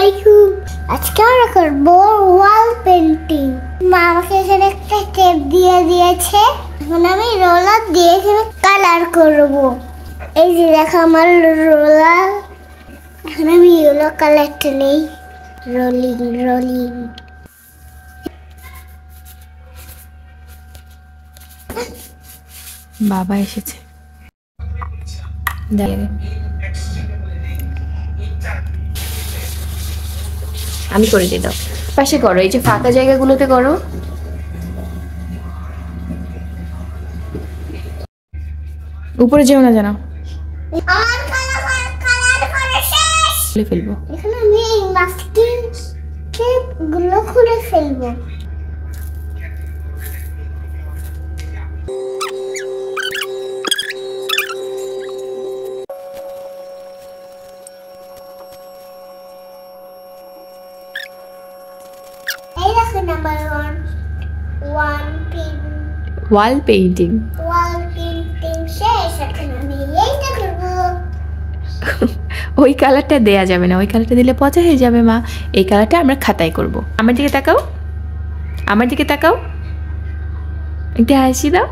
আলাইকুম। আজকে আমরা করবো ওয়াল পেন্টিং। মা আমাকে এখানে একটা টেপ দিয়ে দিয়েছে, এখন আমি রোলার দিয়ে এখানে কালার করব। এই যে দেখো আমার রোলার, এখন আমি ইয়েলো কালারটা নেই। Rolling rolling. বাবা এসেছে, আমি করে দিই, দাও পাশে করো, এই যে ফাঁকা জায়গাগুলোতে করো। উপরে যেও না জানো, আমার কালার করে শেষ। খুলে ফেলবো। এখন আমি এই মাস্কিং টেপ গুলো খুলে ফেলবো। এই দেখো number one wall painting. Wall painting শেষ। এখন আমি এইটা করবো। ওই কালারটা দেয়া যাবে না, ওই কালারটা দিলে পচা হয়ে যাবে মা। এই কালারটা আমরা খাতায় করব। আমার দিকে তাকাও, আমার দিকে তাকাও, একটা হাসি দাও।